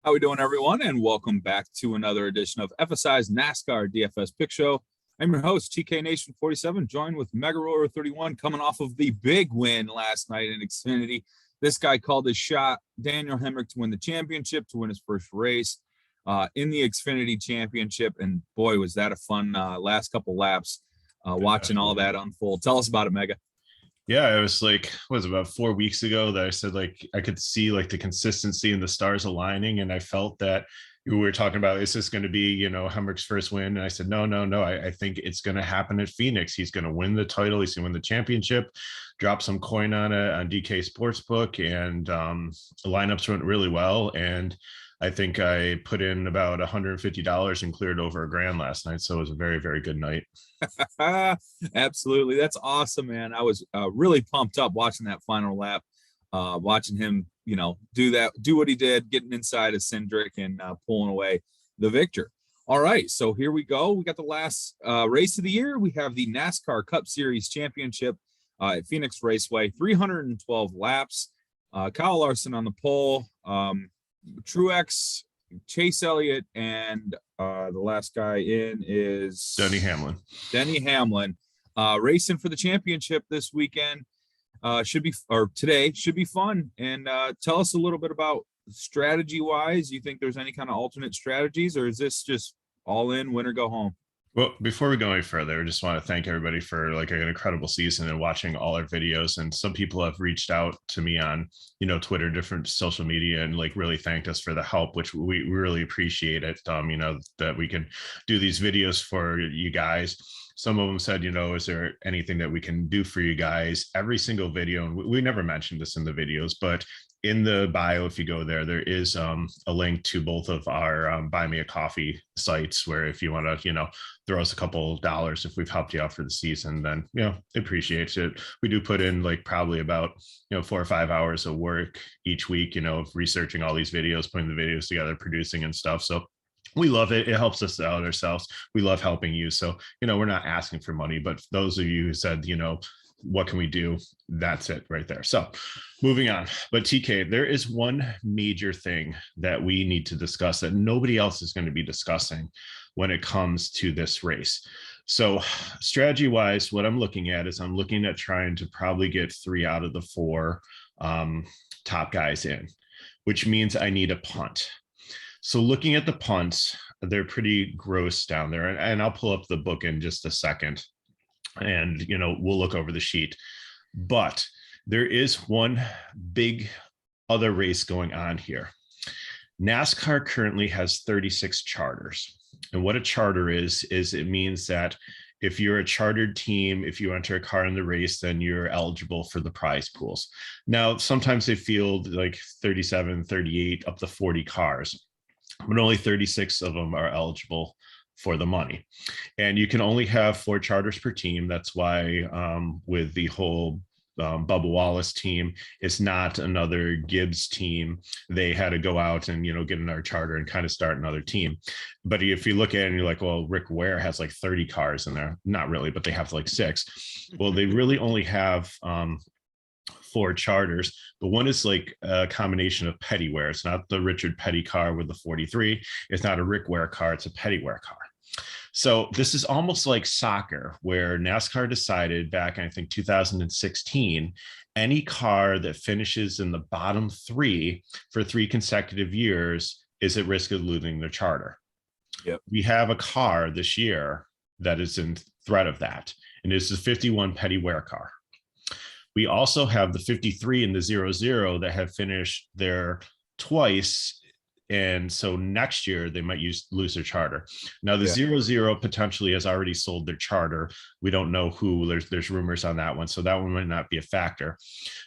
How we doing, everyone? And welcome back to another edition of FSI's NASCAR DFS Pick Show. I'm your host, TK Nation 47, joined with Mega Roller 31, coming off of the big win last night in Xfinity. This guy called his shot, Daniel Hemrick, to win the championship, to win his first race in the Xfinity Championship. And boy, was that a fun last couple laps watching all that unfold. Tell us about it, Mega. Yeah, it was like, was about 4 weeks ago that I said, like, I could see like the consistency and the stars aligning. And I felt that we were talking about, is this going to be, Hemrick's first win? And I said, no. I think it's going to happen at Phoenix. He's going to win the title. He's going to win the championship, drop some coin on it on DK Sportsbook. And the lineups went really well. And I think I put in about $150 and cleared over $1,000 last night. So it was a very, very good night. Absolutely. That's awesome, man. I was really pumped up watching that final lap, watching him, do what he did, getting inside of Cindric and pulling away the victor. All right. So here we go. We got the last race of the year. We have the NASCAR Cup Series Championship at Phoenix Raceway, 312 laps. Kyle Larson on the pole. Truex, Chase Elliott, and the last guy in is Denny Hamlin. Racing for the championship this weekend. Today should be fun. And tell us a little bit about strategy wise. You think there's any kind of alternate strategies, or is this just all in, win or go home? Well, before we go any further, I just want to thank everybody for like an incredible season and watching all our videos. And some people have reached out to me on, Twitter, different social media, and like really thanked us for the help, which we really appreciate it. That we can do these videos for you guys. Some of them said, is there anything that we can do for you guys? Every single video, and we never mentioned this in the videos, but in the bio, if you go there, there is a link to both of our Buy Me a Coffee sites, where if you want to, throw us a couple of dollars if we've helped you out for the season, then, appreciate it. We do put in like probably about, 4 or 5 hours of work each week, of researching all these videos, putting the videos together, producing and stuff. So we love it. It helps us out ourselves. We love helping you. So, we're not asking for money, but those of you who said, what can we do? That's it right there. So moving on. But TK, there is one major thing that we need to discuss that nobody else is going to be discussing when it comes to this race. So strategy wise, what I'm looking at is I'm looking at trying to probably get 3 out of the 4 top guys in, which means I need a punt. So looking at the punts, they're pretty gross down there. And I'll pull up the book in just a second, and we'll look over the sheet. But there is one big other race going on here. NASCAR currently has 36 charters. And what a charter is it means that if you're a chartered team, if you enter a car in the race, then you're eligible for the prize pools. Now, sometimes they field like 37, 38, up to 40 cars, but only 36 of them are eligible for the money. And you can only have 4 charters per team. That's why with the whole Bubba Wallace team, it's not another Gibbs team. They had to go out and, get another charter and kind of start another team. But if you look at it and you're like, well, Rick Ware has like 30 cars in there. Not really, but they have like 6. Well, they really only have 4 charters, but one is like a combination of Petty Ware. It's not the Richard Petty car with the 43. It's not a Rick Ware car. It's a Petty Ware car. So this is almost like soccer, where NASCAR decided back in, I think, 2016, any car that finishes in the bottom 3 for 3 consecutive years is at risk of losing their charter. Yep. We have a car this year that is in threat of that, and it's the 51 Petty Ware car. We also have the 53 and the 00 that have finished there twice. And so next year they might lose their charter. Now the 00 potentially has already sold their charter. We don't know who. There's rumors on that one, so that one might not be a factor.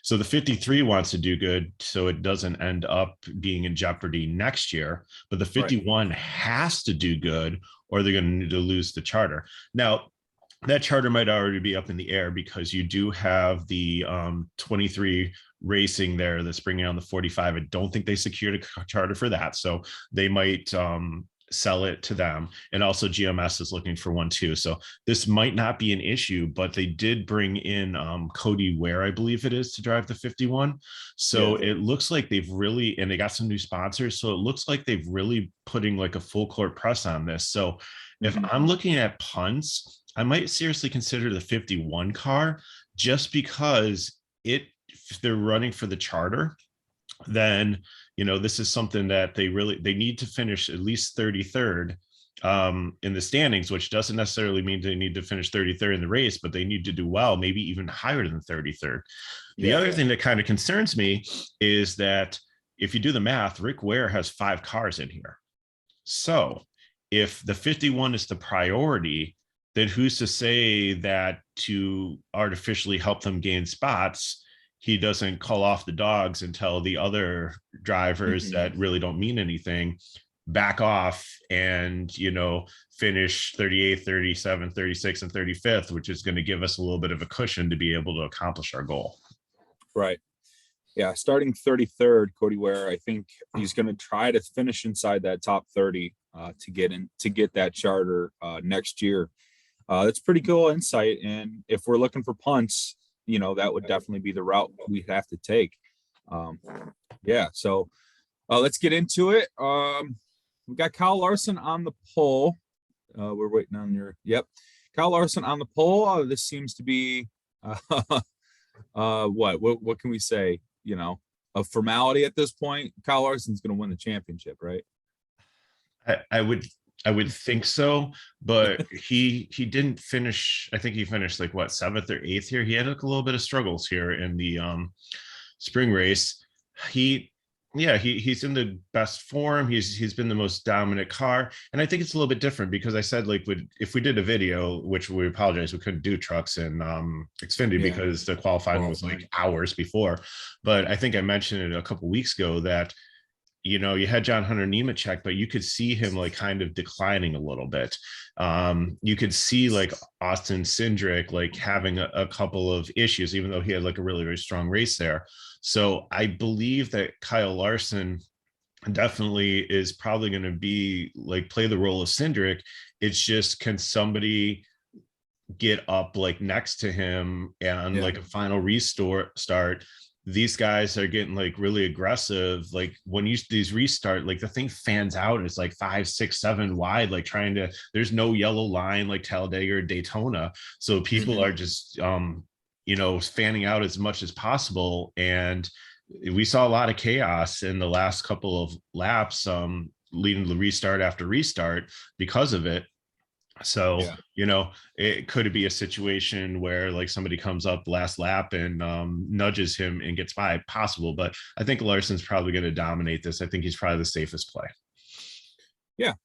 So the 53 wants to do good, so it doesn't end up being in jeopardy next year. But the 51 has to do good, or they're going to need to lose the charter. Now, that charter might already be up in the air, because you do have the 23 racing there that's bringing on the 45. I don't think they secured a charter for that, so they might sell it to them. And also GMS is looking for one too. So this might not be an issue, but they did bring in Cody Ware, I believe it is, to drive the 51. So it looks like they've really, and they got some new sponsors. So it looks like they've really putting like a full court press on this. So if I'm looking at punts, I might seriously consider the 51 car, just because if they're running for the charter, then this is something that they need to finish at least 33rd in the standings, which doesn't necessarily mean they need to finish 33rd in the race, but they need to do well, maybe even higher than 33rd. The other thing that kind of concerns me is that if you do the math, Rick Ware has 5 cars in here. So if the 51 is the priority, then who's to say that to artificially help them gain spots, he doesn't call off the dogs and tell the other drivers that really don't mean anything, back off and, finish 38th, 37th, 36th, and 35th, which is going to give us a little bit of a cushion to be able to accomplish our goal. Right. Yeah. Starting 33rd, Cody Ware, I think he's going to try to finish inside that top 30 to get that charter next year. That's pretty cool insight. And if we're looking for punts, that would definitely be the route we have to take. So let's get into it. We got Kyle Larson on the pole. We're waiting on Kyle Larson on the pole. This seems to be what can we say? A formality at this point. Kyle Larson's going to win the championship, right? I would think so, but he didn't finish. I think he finished like 7th or 8th here. He had a little bit of struggles here in the spring race. He's in the best form. He's been the most dominant car, and I think it's a little bit different because I said if we did a video, which we apologize, we couldn't do trucks in Xfinity because the qualifying was like hours before. But I think I mentioned it a couple weeks ago that you had John Hunter Nemechek, but you could see him like kind of declining a little bit. You could see like Austin Cindric like having a couple of issues, even though he had like a really, really strong race there. So I believe that Kyle Larson definitely is probably going to be like play the role of Cindric. It's just, can somebody get up like next to him and like a final start? These guys are getting like really aggressive. Like when these restart, like the thing fans out, it's like 5, 6, 7 wide, like there's no yellow line like Talladega or Daytona. So people are just, fanning out as much as possible. And we saw a lot of chaos in the last couple of laps, leading to restart after restart because of it. So, it could be a situation where like somebody comes up last lap and nudges him and gets by, possible. But I think Larson's probably going to dominate this. I think he's probably the safest play. Yeah.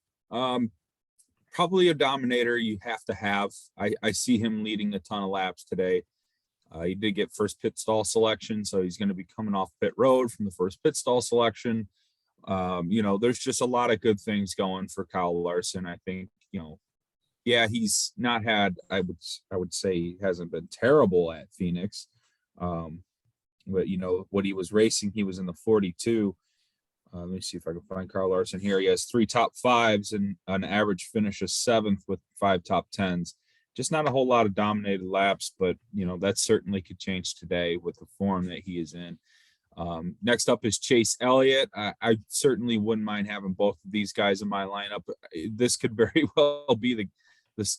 Probably a dominator you have to have. I see him leading a ton of laps today. He did get first pit stall selection, so he's going to be coming off pit road from the first pit stall selection. There's just a lot of good things going for Kyle Larson. I think, he's not had, I would say he hasn't been terrible at Phoenix. But what he was racing, he was in the 42. Let me see if I can find Kyle Larson here. He has 3 top 5s and an average finish of 7th with 5 top 10s. Just not a whole lot of dominated laps, but that certainly could change today with the form that he is in. Next up is Chase Elliott. I certainly wouldn't mind having both of these guys in my lineup. This could very well be the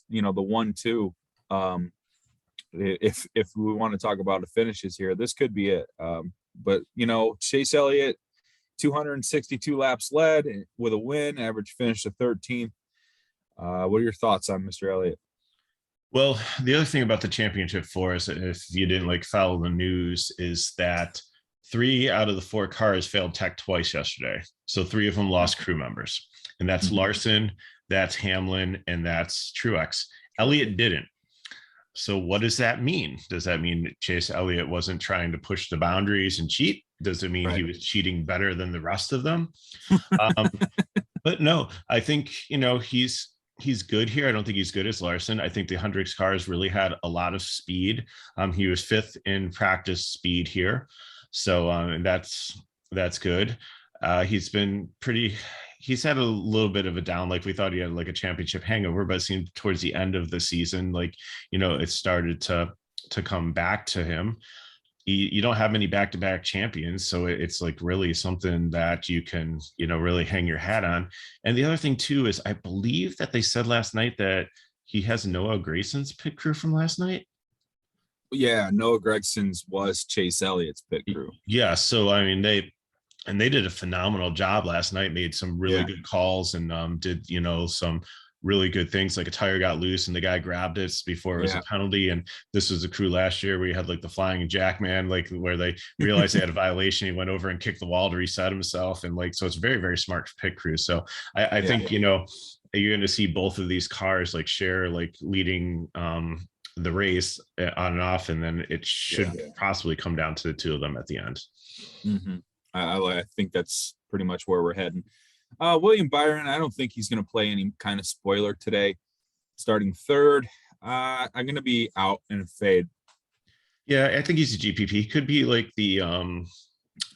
1-2. If we want to talk about the finishes here, this could be it. But Chase Elliott, 262 laps led with a win, average finish of 13th. What are your thoughts on Mr. Elliott? Well, the other thing about the championship for us, if you didn't follow the news, is that 3 out of the 4 cars failed tech twice yesterday. So 3 of them lost crew members, and that's Larson, that's Hamlin, and that's Truex. Elliott didn't. So what does that mean? Does that mean Chase Elliott wasn't trying to push the boundaries and cheat? Does it mean he was cheating better than the rest of them? But no, I think, he's good here. I don't think he's good as Larson. I think the Hendricks cars really had a lot of speed. He was 5th in practice speed here. So and that's good. He's been pretty he's had a little bit of a down. Like we thought he had like a championship hangover, but it seemed towards the end of the season, like, it started to come back to him. You don't have many back-to-back champions, so it's like really something that you can, really hang your hat on. And the other thing too is I believe that they said last night that he has Noah Grayson's pit crew from last night. Yeah, Noah Gregson's was Chase Elliott's pit crew. Yeah, so I mean they did a phenomenal job last night, made some really good calls, and did some really good things. Like a tire got loose and the guy grabbed it before it was a penalty. And this was the crew last year where you had like the flying jack man, like where they realized they had a violation. He went over and kicked the wall to reset himself. And like, so it's very, very smart pit crew. So I think, you're going to see both of these cars like share like leading the race on and off. And then it should possibly come down to the two of them at the end. Mm-hmm. I think that's pretty much where we're heading. William Byron, I don't think he's going to play any kind of spoiler today. Starting third, I'm going to be out in a fade. Yeah, I think he's a GPP. He could be like the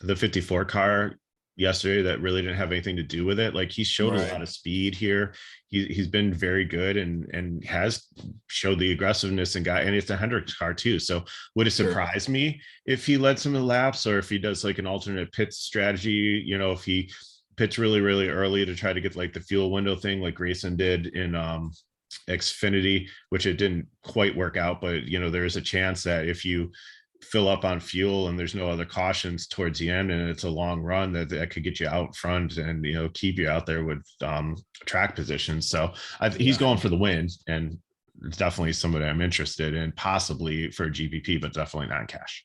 54 car yesterday that really didn't have anything to do with it. Like he showed a lot of speed here. He's been very good and has showed the aggressiveness and it's a Hendricks car too. So would it surprise me if he led some of the laps, or if he does like an alternate pit strategy, if he pitch really, really early to try to get like the fuel window thing like Grayson did in Xfinity, which it didn't quite work out. But, there is a chance that if you fill up on fuel and there's no other cautions towards the end and it's a long run, that could get you out front and, keep you out there with track positions. So he's going for the win, and it's definitely somebody I'm interested in, possibly for GPP, but definitely not in cash.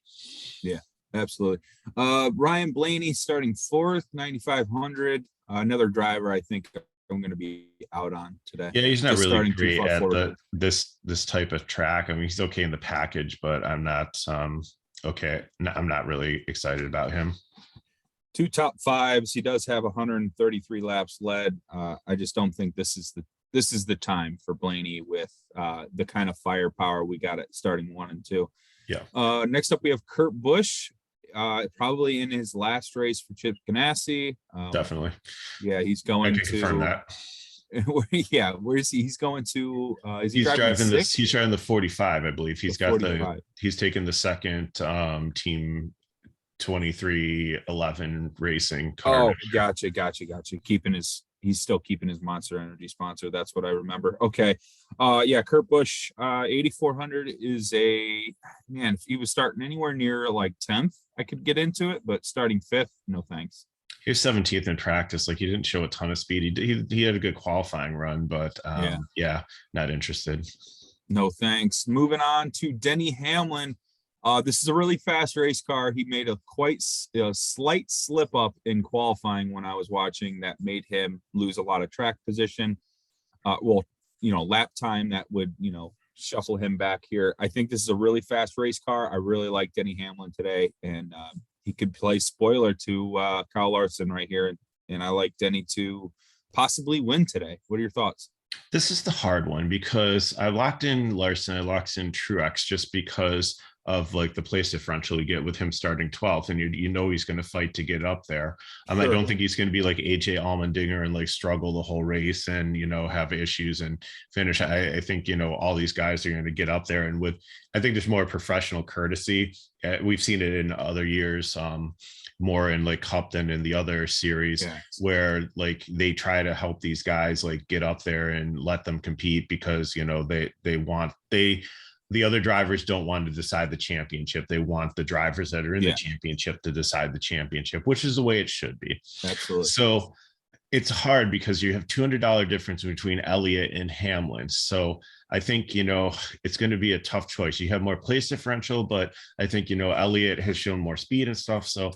Yeah. Absolutely. Ryan Blaney starting fourth, 9,500. Another driver I think I'm going to be out on today. Yeah, he's not really great at this type of track. I mean, he's okay in the package, but I'm not okay. I'm not really excited about him. 2 top fives. He does have 133 laps led. I just don't think this is the time for Blaney with the kind of firepower we got at starting 1 and 2. Yeah. Next up, we have Kurt Busch, probably in his last race for Chip Ganassi. Definitely. Yeah, he's going to confirm that. Yeah, where is he? He's going to. He's driving this. He's driving the 45, I believe. He's got 45. He's taken the second team 2311 racing car. Oh, gotcha. He's still keeping his Monster Energy sponsor. That's what I remember. Okay. Yeah, Kurt Busch, 8,400 is man, if he was starting anywhere near like 10th, I could get into it, but starting 5th, no thanks. He was 17th in practice. Like he didn't show a ton of speed. He had a good qualifying run, but not interested. No thanks. Moving on to Denny Hamlin. This is a really fast race car. He made a slight slip up in qualifying when I was watching that made him lose a lot of track position. Lap time that would, shuffle him back here. I think this is a really fast race car. I really like Denny Hamlin today, and he could play spoiler to Kyle Larson right here. And I like Denny to possibly win today. What are your thoughts? This is the hard one because I locked in Larson, I locked in Truex just because of like the place differential you get with him starting 12th, and he's going to fight to get up there. Sure. I don't think he's going to be like AJ Allmendinger and like struggle the whole race and have issues and finish. I think all these guys are going to get up there, and I think there's more professional courtesy. We've seen it in other years, more in like Cup than in the other series, where like they try to help these guys like get up there and let them compete because the other drivers don't want to decide the championship. They want the drivers that are in the championship to decide the championship, which is the way it should be. Absolutely. So it's hard because you have $200 difference between Elliott and Hamlin. So I think, it's going to be a tough choice. You have more place differential, but I think, Elliott has shown more speed and stuff. So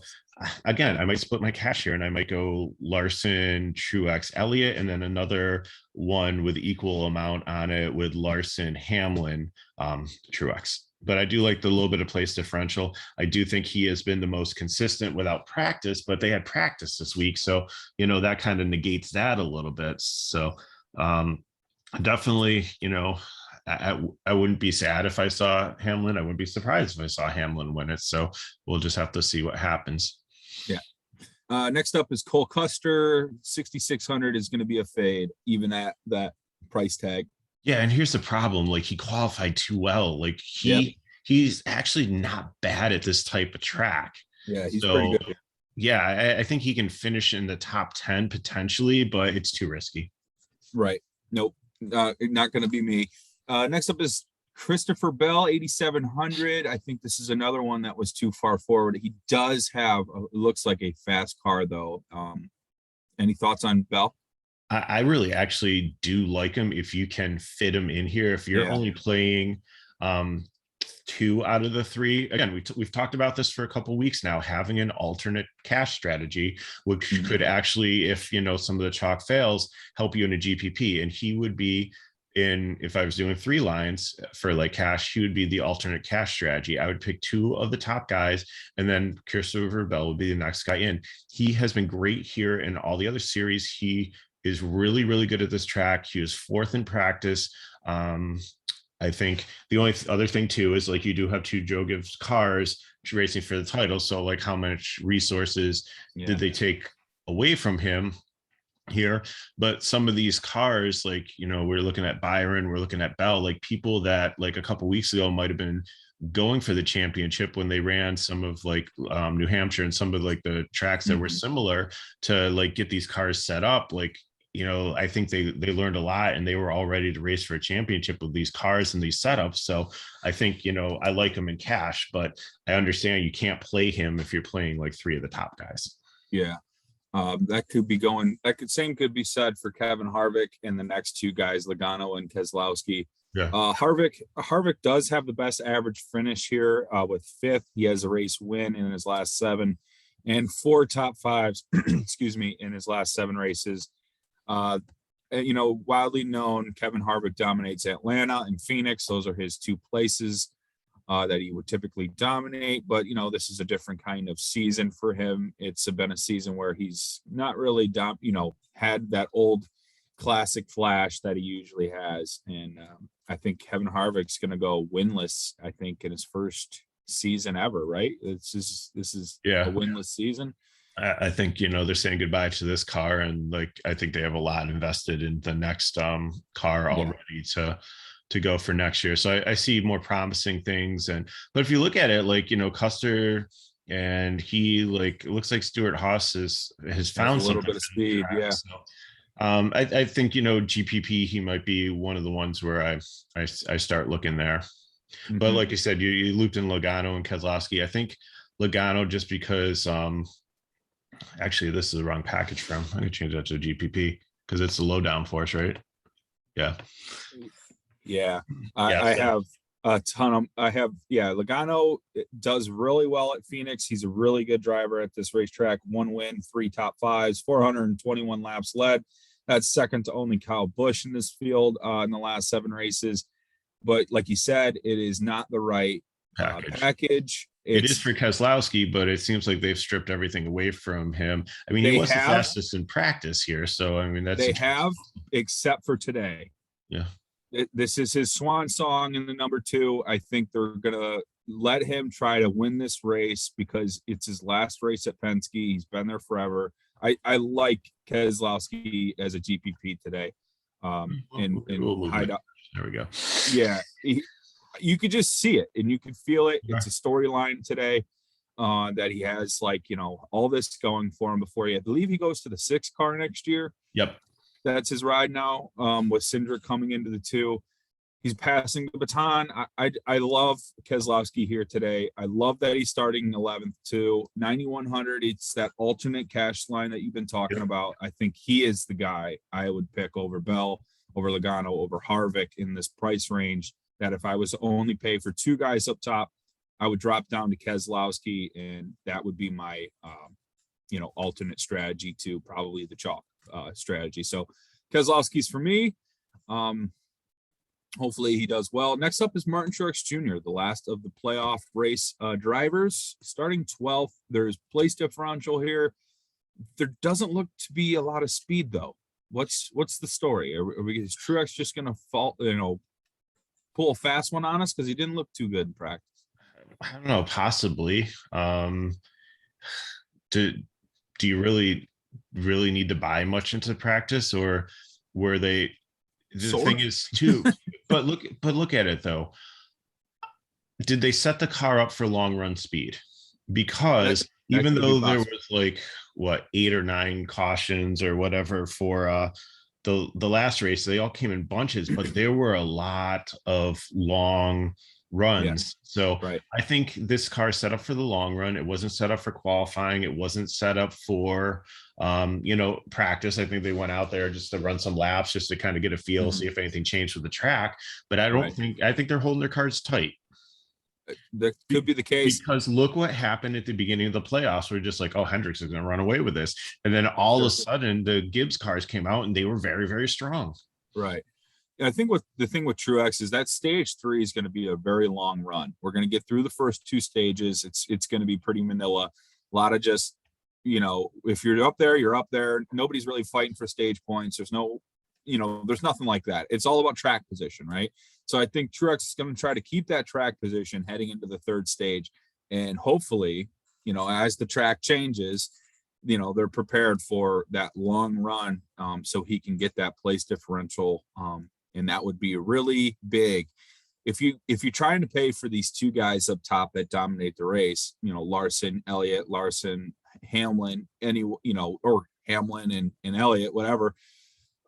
again, I might split my cash here and I might go Larson, Truex, Elliott, and then another one with equal amount on it with Larson, Hamlin, Truex. But I do like the little bit of place differential. I do think he has been the most consistent without practice, but they had practice this week. So, that kind of negates that a little bit. So definitely, I wouldn't be sad if I saw Hamlin. I wouldn't be surprised if I saw Hamlin win it. So we'll just have to see what happens. Yeah. Next up is Cole Custer. 6,600 is going to be a fade, even at that price tag. Yeah, and here's the problem. Like, he qualified too well. Like, he's actually not bad at this type of track. Yeah, he's pretty good here. Yeah, I think he can finish in the top 10 potentially, but it's too risky. Right. Nope. Not going to be me. Next up is Christopher Bell, 8,700. I think this is another one that was too far forward. He does have, looks like a fast car, though. Any thoughts on Bell? I really actually do like him if you can fit him in here. If you're only playing 2 out of the 3, again, we've talked about this for a couple of weeks now, having an alternate cash strategy, which could actually, if some of the chalk fails, help you in a GPP. And he would be if I was doing 3 lines for like cash, he would be the alternate cash strategy. I would pick 2 of the top guys, and then Christopher Bell would be the next guy in. He has been great here in all the other series. He is really, really good at this track. He was 4th in practice. I think the only other thing too is, like, you do have 2 Joe Gibbs cars racing for the title. So, like, how much resources did they take away from him here? But some of these cars, like, we're looking at Byron, we're looking at Bell, like people that like a couple weeks ago might have been going for the championship when they ran some of like New Hampshire and some of like the tracks that were similar to like get these cars set up. Like, I think they learned a lot, and they were all ready to race for a championship with these cars and these setups. So I think, I like him in cash, but I understand you can't play him if you're playing like 3 of the top guys. Yeah. That could be going, same could be said for Kevin Harvick and the next 2 guys, Logano and Keselowski. Yeah. Harvick does have the best average finish here with 5th. He has a race win in his last 7 and 4 top 5s, excuse me, in his last 7 races. Widely known, Kevin Harvick dominates Atlanta and Phoenix. Those are his 2 places that he would typically dominate. But, this is a different kind of season for him. It's been a season where he's not really, had that old classic flash that he usually has. And I think Kevin Harvick's going to go winless, I think, in his first season ever, right? This is a winless season. I think, they're saying goodbye to this car, and like, I think they have a lot invested in the next car already to go for next year. So I see more promising things. But if you look at it, like, Custer, and he, like, it looks like Stuart Haas has found a little bit of speed. Track, so. I think, GPP, he might be one of the ones where I start looking there. But like you said, you looped in Logano and Keselowski. I think Logano, just because actually this is the wrong package for him. I'm gonna change that to GPP because it's the lowdown force, right? Yeah. I have a ton of Logano does really well at Phoenix. He's a really good driver at this racetrack. 1 win, 3 top 5s, 421 laps led. That's second to only Kyle Busch in this field in the last 7 races. But like you said, it is not the right package. It is for Keselowski, but it seems like they've stripped everything away from him. I mean, he was the fastest in practice here. So, I mean, they have, except for today. Yeah. This is his swan song in the number 2. I think they're going to let him try to win this race because it's his last race at Penske. He's been there forever. I like Keselowski as a GPP today. There we go. Yeah. You could just see it and you could feel it. It's a storyline today that he has, like, all this going for him before I believe he goes to the 6 car next year. Yep. That's his ride now with Cindric coming into the 2. He's passing the baton. I love Keselowski here today. I love that he's starting 11th too. 9,100. It's that alternate cash line that you've been talking about. I think he is the guy I would pick over Bell, over Logano, over Harvick in this price range. That if I was to only pay for 2 guys up top, I would drop down to Keselowski, and that would be my alternate strategy to probably the chalk strategy. So Keselowski's for me. Hopefully he does well. Next up is Martin Truex Jr., the last of the playoff race drivers, starting 12th. There's place differential here. There doesn't look to be a lot of speed though. What's the story? Is Truex just going to fall, pull a fast one on us because he didn't look too good in practice? I don't know, possibly. Do do you really need to buy much into practice, or were they? The thing is too, but look at it though. Did they set the car up for long run speed? Because even though there was like what 8 or 9 cautions or whatever for the last race, they all came in bunches, but there were a lot of long runs. So I think this car is set up for the long run. It wasn't set up for qualifying. It wasn't set up for practice. I think they went out there just to run some laps, just to kind of get a feel, see if anything changed with the track. But I think they're holding their cards tight. That could be the case, because look what happened at the beginning of the playoffs. We're just like, oh, Hendricks is going to run away with this, and then all of a sudden the Gibbs cars came out and they were very, very strong. Right. I think the thing with Truex is that stage 3 is going to be a very long run. We're going to get through the first 2 stages. It's going to be pretty vanilla. A lot of just, if you're up there, you're up there. Nobody's really fighting for stage points. There's no, there's nothing like that. It's all about track position, right? So I think Truex is going to try to keep that track position heading into the 3rd stage. And hopefully, as the track changes, they're prepared for that long run, so he can get that place differential. And that would be really big. If you're trying to pay for these 2 guys up top that dominate the race, Larson, Elliott, Larson, Hamlin, or Hamlin and Elliott, whatever,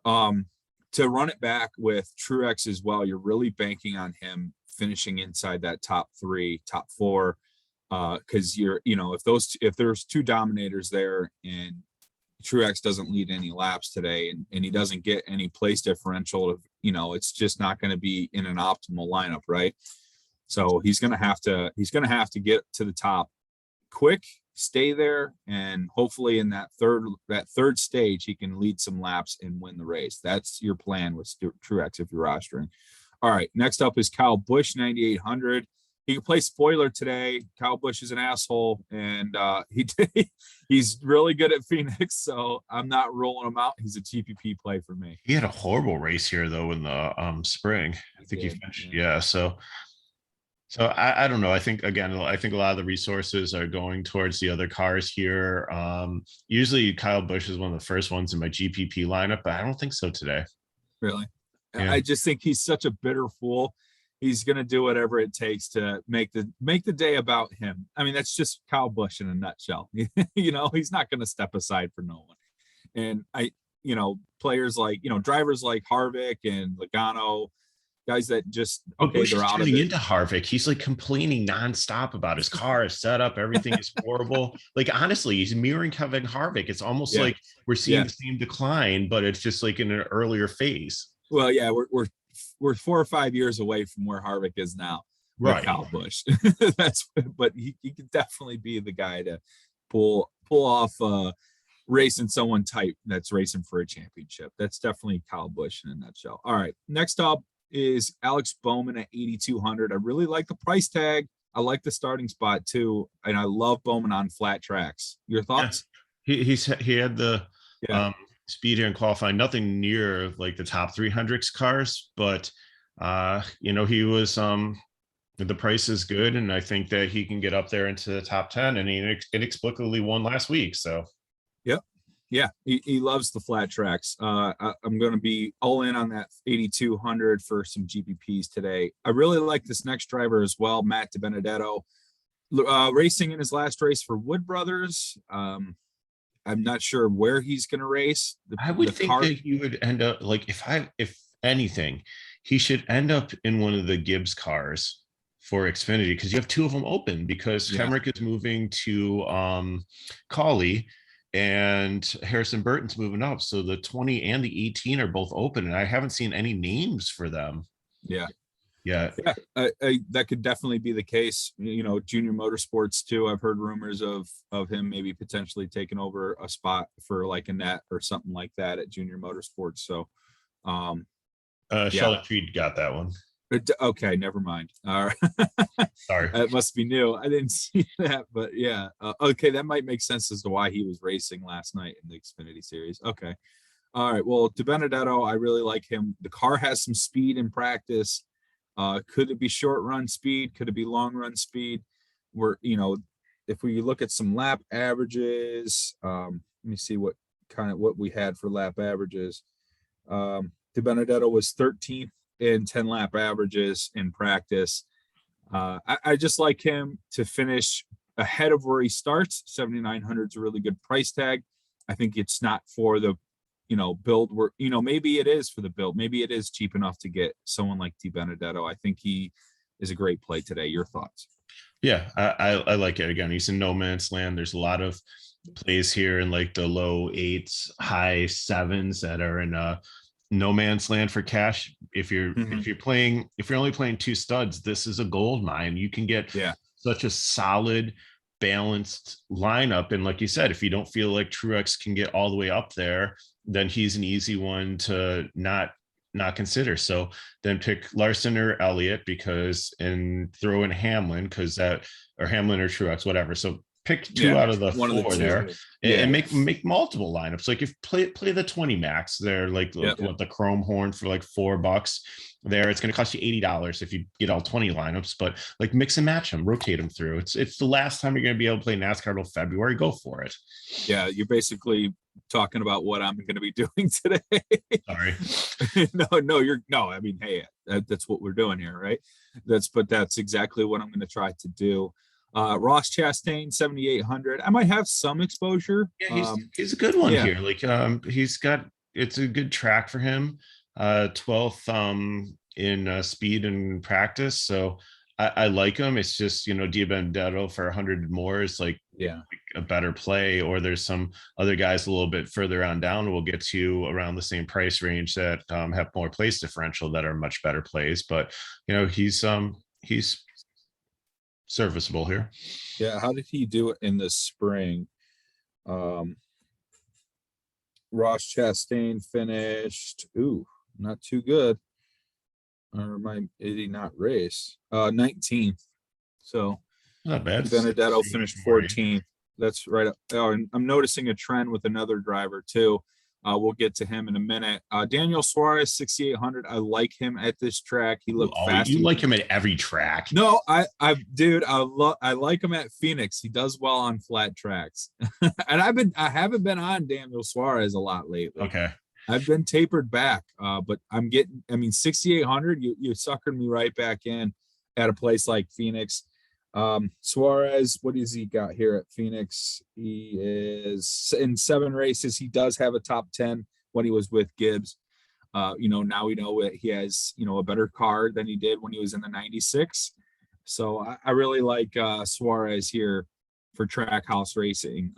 to run it back with Truex as well, you're really banking on him finishing inside that top 3, top 4, because if there's 2 dominators there and Truex doesn't lead any laps today and he doesn't get any place differential, it's just not going to be in an optimal lineup, right? So he's going to have to get to the top quick, stay there, and hopefully in that third stage he can lead some laps and win the race. That's your plan with Truex if you're rostering. All right, next up is Kyle Busch, 9,800. He can play spoiler today. Kyle Busch is an asshole, and he's really good at Phoenix, so I'm not rolling him out. He's a GPP play for me. He had a horrible race here though in the spring. I think he finished. Yeah, so I don't know. I think a lot of the resources are going towards the other cars here. Usually Kyle Busch is one of the first ones in my GPP lineup, but I don't think so today. Really? Yeah. I just think he's such a bitter fool. He's going to do whatever it takes to make the day about him. I mean, that's just Kyle Busch in a nutshell. He's not going to step aside for no one. And players like, drivers like Harvick and Logano, guys that just they're out of it. Into Harvick, he's like complaining nonstop about his car, his setup, everything is horrible. Like honestly, he's mirroring Kevin Harvick. It's almost like we're seeing the same decline, but it's just like in an earlier phase. Well, yeah, we're 4 or 5 years away from where Harvick is now, right? Kyle Busch. But he could definitely be the guy to pull off racing someone type that's racing for a championship. That's definitely Kyle Busch in a nutshell. All right, next up is Alex Bowman at 8,200. I really like the price tag. I like the starting spot too, and I love Bowman on flat tracks. Your thoughts? Yeah. He had the speed here in qualifying, nothing near like the top 300 cars, but he was the price is good, and I think that he can get up there into the top 10, and he inexplicably won last week. So yeah, he loves the flat tracks. I'm going to be all in on that 8,200 for some GPPs today. I really like this next driver as well, Matt Benedetto, racing in his last race for Wood Brothers. I'm not sure where he's going to race. I would think that he would end up like if anything, he should end up in one of the Gibbs cars for Xfinity, because you have 2 of them open, because Hemrick is moving to Cawley and Harrison Burton's moving up. So the 20 and the 18 are both open, and I haven't seen any names for them. Yeah. That could definitely be the case. Junior Motorsports too. I've heard rumors of him maybe potentially taking over a spot for like a net or something like that at Junior Motorsports. So, Charlotte Treat got that one. Okay, never mind. All right. Sorry. That must be new. I didn't see that, but yeah. Okay, that might make sense as to why he was racing last night in the Xfinity Series. Okay. All right. Well, Benedetto, I really like him. The car has some speed in practice. Could it be short run speed? Could it be long run speed? if we look at some lap averages, let me see what we had for lap averages. Benedetto was 13th in 10 lap averages in practice. I just like him to finish ahead of where he starts. 7,900 is a really good price tag. I think it's not for the, build where, maybe it is for the build. Maybe it is cheap enough to get someone like Benedetto. I think he is a great play today. Your thoughts? Yeah, I like it. Again, he's in no man's land. There's a lot of plays here in like the low 8s, high 7s that are in no man's land for cash. If you're only playing 2 studs, this is a gold mine. You can get such a solid, balanced lineup. And like you said, if you don't feel like Truex can get all the way up there, then he's an easy one to not consider. So then pick Larson or Elliott and throw in Hamlin or Hamlin or Truex, whatever. So pick 2 out of the 4 there and make multiple lineups. Like if play the 20 max there, like the chrome horn for like $4 there. It's going to cost you $80 if you get all 20 lineups, but like mix and match them, rotate them through. It's the last time you're going to be able to play NASCAR till February. Go for it. Yeah. You're basically talking about what I'm going to be doing today. Sorry. I mean, hey, that's what we're doing here, right? That's exactly what I'm going to try to do. Ross Chastain, 7,800. I might have some exposure. Yeah, he's a good one here. Like it's a good track for him. 12th in speed and practice. So I like him. It's just, Benedetto for 100 more is like a better play, or there's some other guys a little bit further on down. We'll get to around the same price range that have more place differential that are much better plays. But, he's serviceable here. Yeah. How did he do it in the spring? Ross Chastain finished, not too good. Or did he not race? 19th. So not bad. Benedetto finished 14th. That's right. And I'm noticing a trend with another driver too. We'll get to him in a minute. Daniel Suarez, 6,800. I like him at this track. He looked fast. You like him at every track. No, I like him at Phoenix. He does well on flat tracks. And I haven't been on Daniel Suarez a lot lately. Okay. I've been tapered back, but 6,800, you suckered me right back in at a place like Phoenix. Suarez, what has he got here at Phoenix? He is in 7 races. He does have a top 10 when he was with Gibbs. Now we know that he has, a better car than he did when he was in the 96. So I really like Suarez here for Trackhouse Racing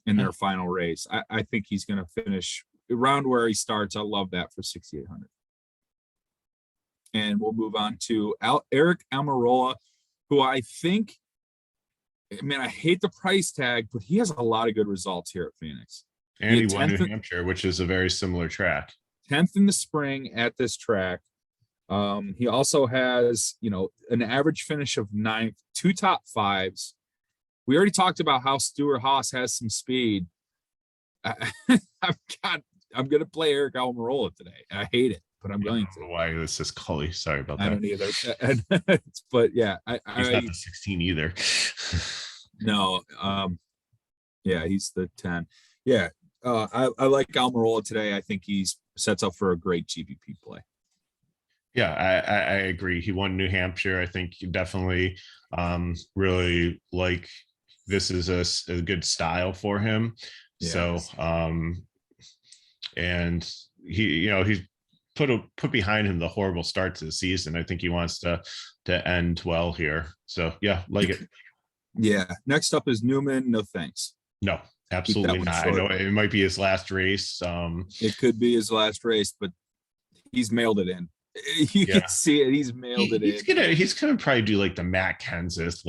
in their final race. I think he's going to finish around where he starts. I love that for 6,800. And we'll move on to Eric Amarola, who I think, I hate the price tag, but he has a lot of good results here at Phoenix. And he won New Hampshire, which is a very similar track. 10th in the spring at this track. He also has, an average finish of 9th, 2 top 5s. We already talked about how Stewart Haas has some speed. I'm going to play Eric Almirola today. I hate it, but I'm going to. Why this is Cully? Sorry about that. I don't either. But yeah, he's not the 16 either. No. He's the 10. Yeah. I like Almirola today. I think he sets up for a great GPP play. Yeah, I agree. He won New Hampshire. I think definitely really like this is a good style for him. Yes. So and he's put behind him the horrible start to the season. I think he wants to end well here. So yeah, like it. Yeah. Next up is Newman. No thanks. No, absolutely not. I know it might be his last race. It could be his last race, but he's mailed it in. You can see it. He's mailed it in. He's gonna probably do like the Matt Kenseth,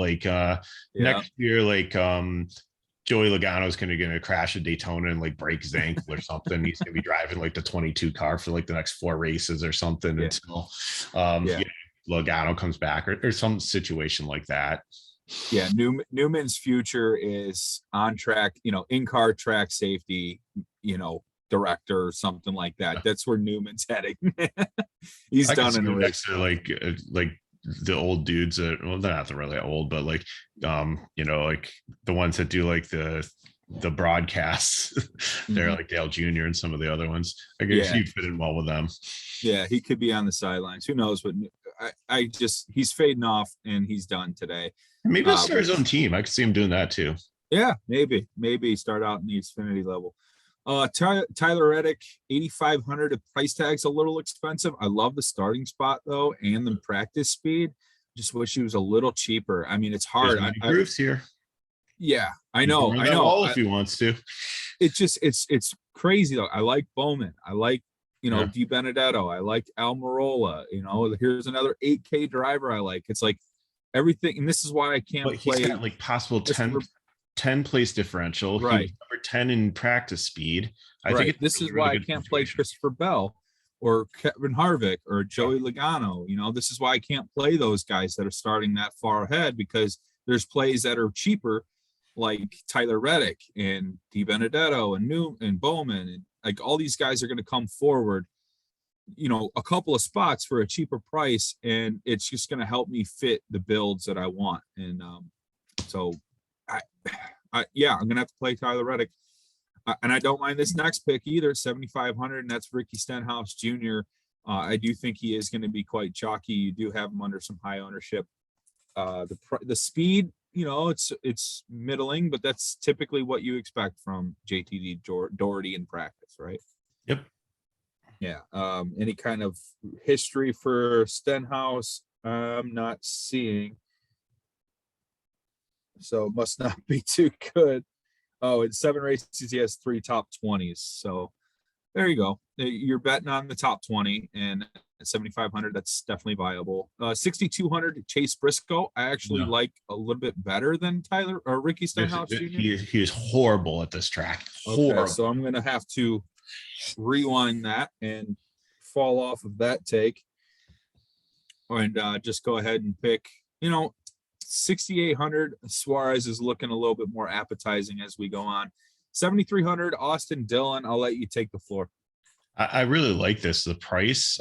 next year, Joey Logano's gonna crash at Daytona and like break his ankle or something. He's gonna be driving like the 22 car for like the next 4 races or something until Logano comes back or some situation like that. Yeah, Newman's future is on track, in-car track safety, director or something like that. That's where Newman's heading. He's done in a race. Like the old dudes that, well, they're not really old, but like like the ones that do like the broadcasts. They're like Dale Jr. and some of the other ones. I guess Yeah. he'd fit in well with them. Yeah, he could be on the sidelines. Who knows? But I just he's fading off and he's done today. Maybe he'll start his own team. I could see him doing that too. Yeah, maybe start out in the Xfinity level. Tyler Reddick, 8,500. The price tag's a little expensive. I love the starting spot though, and the practice speed. Just wish he was a little cheaper. I mean, it's hard. Proofs here. Yeah, I know. If he wants to. It's crazy though. I like Bowman. I like Di Benedetto. I like Amarola. Here's another 8K driver I like. It's like everything, and this is why I can't play. He's got like possible 10 place differential. Right. He was number 10 in practice speed. I think this is why I can't play Christopher Bell or Kevin Harvick or Joey Logano. This is why I can't play those guys that are starting that far ahead, because there's plays that are cheaper, like Tyler Reddick and Di Benedetto and Bowman, and like all these guys are going to come forward, a couple of spots for a cheaper price, and it's just going to help me fit the builds that I want. And so I'm gonna have to play Tyler Reddick, and I don't mind this next pick either, 7,500, and that's Ricky Stenhouse Jr. I do think he is going to be quite chalky. You do have him under some high ownership. The speed, it's middling, but that's typically what you expect from JTD Doherty in practice, right? Yep. Yeah. Any kind of history for Stenhouse, I'm not seeing. So it must not be too good. Oh, in 7 races, he has 3 top 20s. So there you go. You're betting on the top 20, and at 7,500, that's definitely viable. 6,200 Chase Briscoe, I actually like a little bit better than Tyler or Ricky Stenhouse Jr. He is horrible at this track. Okay, so I'm going to have to rewind that and fall off of that take, and just go ahead and pick, 6,800 Suarez is looking a little bit more appetizing as we go on. 7,300 Austin Dillon, I'll let you take the floor. I really like this. The price,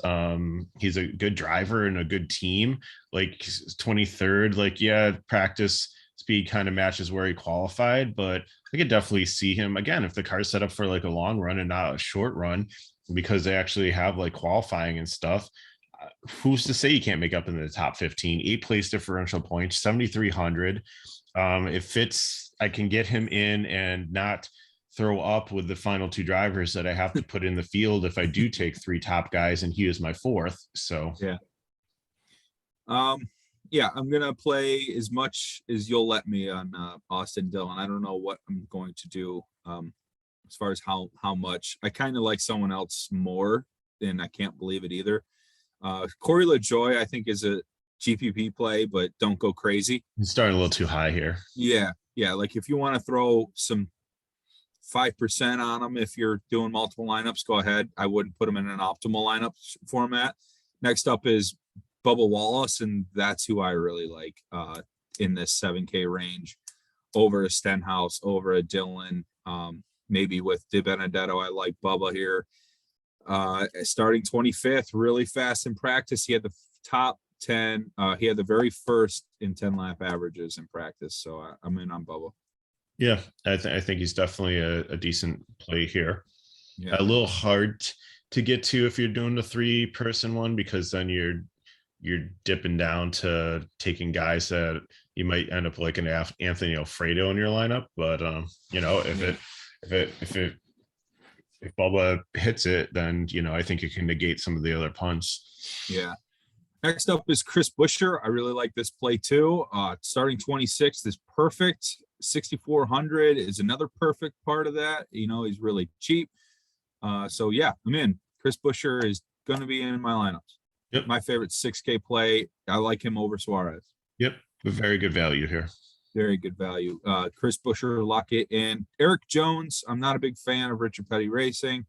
he's a good driver and a good team. Like 23rd, practice speed kind of matches where he qualified, but I could definitely see him again if the car's set up for like a long run and not a short run, because they actually have like qualifying and stuff. Who's to say you can't make up in the top 15? 8 place differential points, 7,300. It fits. I can get him in and not throw up with the final 2 drivers that I have to put in the field if I do take 3 top guys and he is my 4th. So I'm gonna play as much as you'll let me on Austin Dillon. I don't know what I'm going to do as far as how much. I kind of like someone else more, and I can't believe it either. Corey LaJoie, I think, is a GPP play, but don't go crazy. He's starting a little too high here. Yeah. Like if you want to throw some 5% on him, if you're doing multiple lineups, go ahead. I wouldn't put him in an optimal lineup format. Next up is Bubba Wallace, and that's who I really like in this 7K range over a Stenhouse, over a Dillon. Maybe with Di Benedetto, I like Bubba here. Starting 25th, really fast in practice. He had the top 10. He had the very first in 10 lap averages in practice. So I'm in on Bubba. Yeah, I think he's definitely a decent play here. Yeah. A little hard to get to if you're doing the 3-person one, because then you're dipping down to taking guys that you might end up like an Anthony Alfredo in your lineup. But if Bubba hits it, then I think it can negate some of the other punts. Yeah. Next up is Chris Buescher. I really like this play too. Starting 26th is perfect. 6,400 is another perfect part of that. He's really cheap. So yeah, I'm in. Chris Buescher is going to be in my lineups. Yep. My favorite 6K play. I like him over Suarez. Yep. Very good value here. Very good value. Chris Buescher, lock it in. Eric Jones, I'm not a big fan of Richard Petty Racing,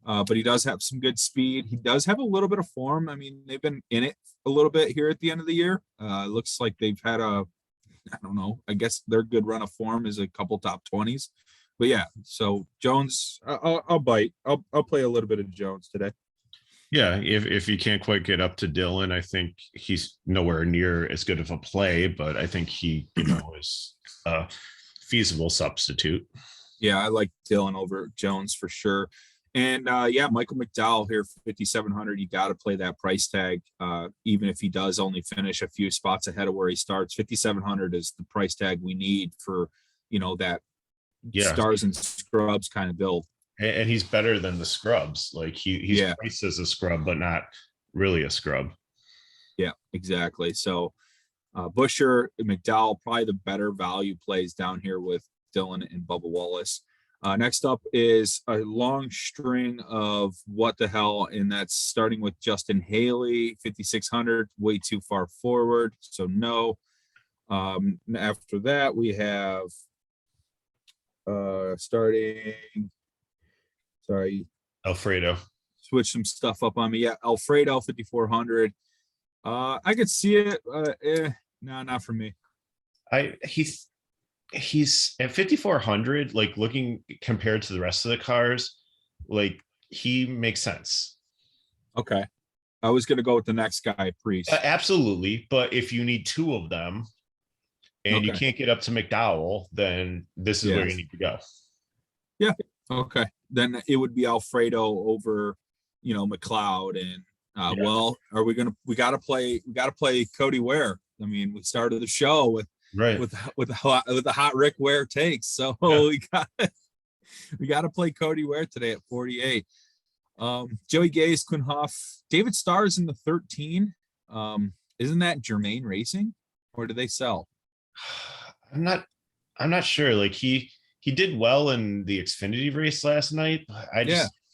but he does have some good speed. He does have a little bit of form. I mean, they've been in it a little bit here at the end of the year. Looks like they've had I guess their good run of form is a couple top 20s. But yeah, so Jones, I'll bite. I'll play a little bit of Jones today. Yeah, if you can't quite get up to Dillon, I think he's nowhere near as good of a play, but I think he, is a feasible substitute. Yeah, I like Dillon over Jones for sure. And yeah, Michael McDowell here, 5,700. You got to play that price tag, even if he does only finish a few spots ahead of where he starts. 5,700 is the price tag we need for, that Yeah, stars and scrubs kind of build. and he's better than the scrubs. Like he's priced as a scrub, but not really a scrub. Yeah, exactly. So Buscher, McDowell, probably the better value plays down here with Dillon and Bubba Wallace. Next up is a long string of what the hell, and that's starting with Justin Hayley, 5,600, way too far forward, so no. After that, we have Alfredo. Switch some stuff up on me. Yeah, Alfredo, 5,400. I could see it. No, not for me. He's at 5,400, like looking compared to the rest of the cars, like he makes sense. Okay. I was going to go with the next guy, Priest. Absolutely. But if you need two of them and you can't get up to McDowell, then this is where you need to go. Yeah. Okay. Then it would be Alfredo over, McLeod. And we got to play Cody Ware. I mean, we started the show with the hot Rick Ware takes. So we got to play Cody Ware today at 48. Joey Gase, Quinhoff, David Starr's in the 13. Isn't that Germain Racing, or do they sell? I'm not sure. Like he did well in the Xfinity race last night. I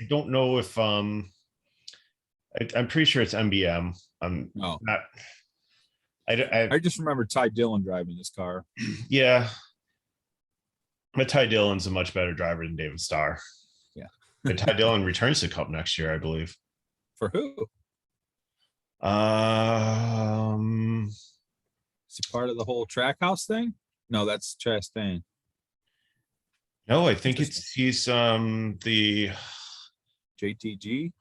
don't know if I'm pretty sure it's MBM. I just remember Ty Dillon driving this car. Yeah. But Ty Dillon's a much better driver than David Starr. Yeah. And Ty Dillon returns to Cup next year, I believe. For who? Is he part of the whole Trackhouse thing? No, that's Chastain. No, I think he's the JTG.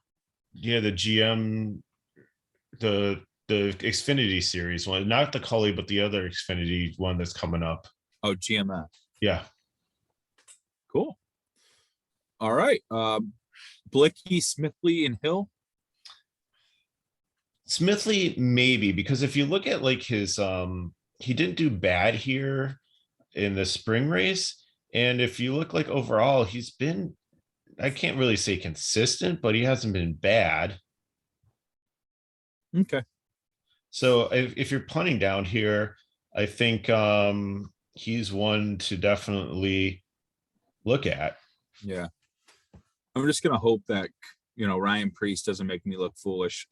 Yeah, the GM, the Xfinity series one, not the Cully, but the other Xfinity one that's coming up. Oh, GMF. Yeah. Cool. All right. Blicky, Smithley, and Hill. Smithley, maybe, because if you look at like his he didn't do bad here in the spring race. And if you look like overall, he's been, I can't really say consistent, but he hasn't been bad. Okay. So if you're punting down here, I think he's one to definitely look at. Yeah. I'm just going to hope that, Ryan Priest doesn't make me look foolish.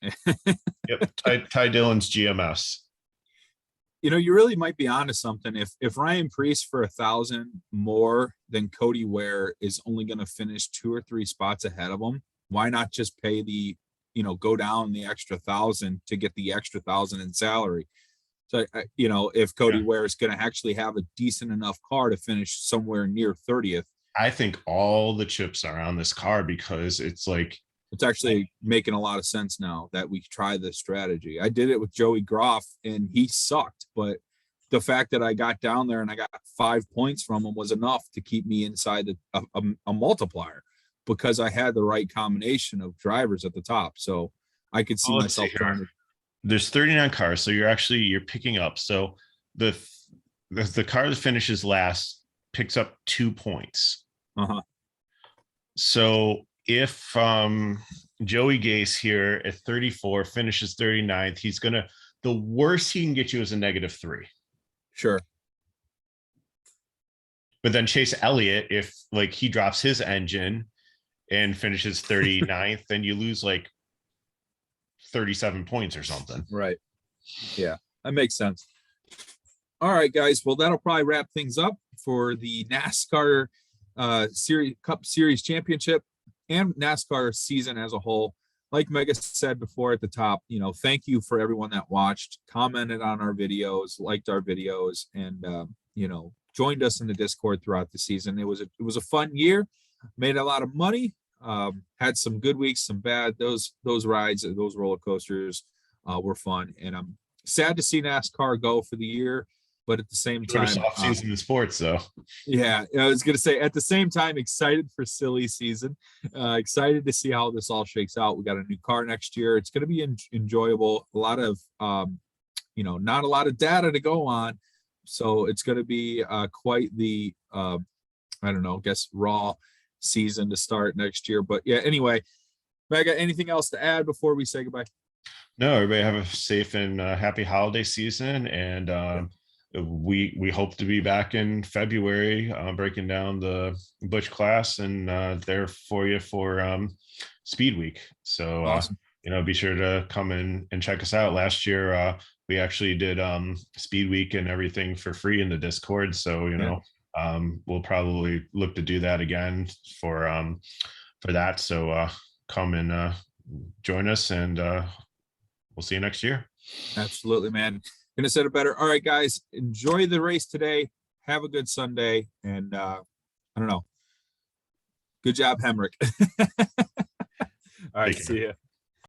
Yep. Ty Dillon's GMS. You really might be onto something. If Ryan Priest for 1,000 more than Cody Ware is only going to finish 2 or 3 spots ahead of him, why not just pay the, go down the extra 1,000 to get the extra 1,000 in salary? So, if Cody Ware is going to actually have a decent enough car to finish somewhere near 30th. I think all the chips are on this car because it's actually making a lot of sense now that we try this strategy. I did it with Joey Groff and he sucked, but the fact that I got down there and I got 5 points from him was enough to keep me inside a multiplier because I had the right combination of drivers at the top. So I could see myself trying to. There's 39 cars, so you're picking up. So the car that finishes last picks up 2 points. So if Joey Gase here at 34 finishes 39th, the worst he can get you is a -3. Sure. But then Chase Elliott, if like he drops his engine and finishes 39th, then you lose like 37 points or something. Right. Yeah, that makes sense. All right, guys. Well, that'll probably wrap things up for the NASCAR Cup Series Championship and NASCAR season as a whole. Like Mega said before at the top, thank you for everyone that watched, commented on our videos, liked our videos, and joined us in the Discord throughout the season. It was a fun year, made a lot of money. Had some good weeks, some bad. Those rides, those roller coasters were fun, and I'm sad to see NASCAR go for the year. But at the same Shortest time, off season in sports, though. yeah, I was gonna say at the same time, excited for silly season. Excited to see how this all shakes out. We got a new car next year. It's gonna be enjoyable. A lot of not a lot of data to go on, so it's gonna be quite the I don't know, I guess raw season to start next year. But yeah, anyway, Mega, anything else to add before we say goodbye? No, everybody have a safe and happy holiday season, and we hope to be back in February breaking down the Busch class and there for you for Speed Week. So Awesome. be sure to come in and check us out. Last year we actually did Speed Week and everything for free in the Discord. So we'll probably look to do that again for that. So come and join us, and we'll see you next year. Absolutely, man. Couldn't have said it better. All right, guys, enjoy the race today. Have a good Sunday, and I don't know. Good job, Hemrick. All right, see ya.